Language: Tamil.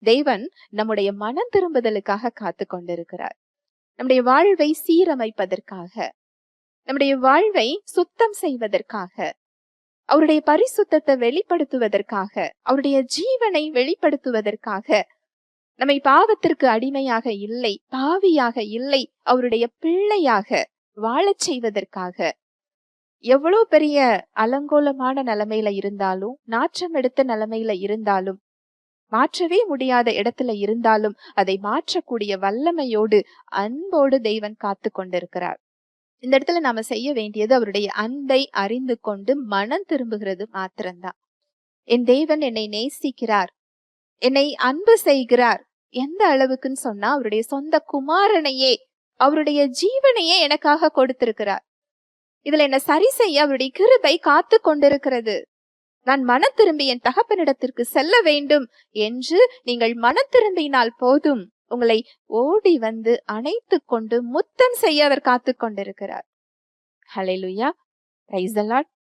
தேவன் நம்முடைய மனம் திரும்புதலுக்காக காத்து கொண்டிருக்கிறார். நம்முடைய வாழ்வை சீரமைப்பதற்காக, நம்முடைய வாழ்வை சுத்தம் செய்வதற்காக, அவருடைய பரிசுத்தத்தை வெளிப்படுத்துவதற்காக, அவருடைய ஜீவனை வெளிப்படுத்துவதற்காக, நம்மை பாவத்திற்கு அடிமையாக இல்லை, பாவியாக இல்லை, அவருடைய பிள்ளையாக வாழச் செய்வதற்காக. எவ்வளவு பெரிய அலங்கோலமான நிலைமையில இருந்தாலும், நாற்றம் எடுத்த நிலைமையில இருந்தாலும், மாற்றவே முடியாத இடத்துல இருந்தாலும் அதை மாற்றக்கூடிய வல்லமையோடு அன்போடு தெய்வன் காத்து கொண்டிருக்கிறார். இந்த இடத்துல நாம செய்ய வேண்டியது அவருடைய அன்பை அறிந்து கொண்டு மனம் திரும்புகிறது மாத்திரம்தான். என் தேவன் என்னை நேசிக்கிறார், என்னை அன்பு செய்கிறார். எந்த அளவுக்குன்னு சொன்னா, அவருடைய சொந்த குமாரனையே, அவருடைய ஜீவனையே எனக்காக கொடுத்திருக்கிறார். இதுல என்ன சரி செய்ய அவருடைய கிருபை காத்து கொண்டிருக்கிறது. நான் மனம் திரும்பி என் தகப்பனிடத்திற்கு செல்ல வேண்டும் என்று நீங்கள் மனம் திரும்பினால் போதும், உங்களை ஓடி வந்து அணைத்து கொண்டு முத்தம் செய்ய அவர் காத்து கொண்டிருக்கிறார். ஹல்லேலூயா, பிரைஸ் தி லார்ட்.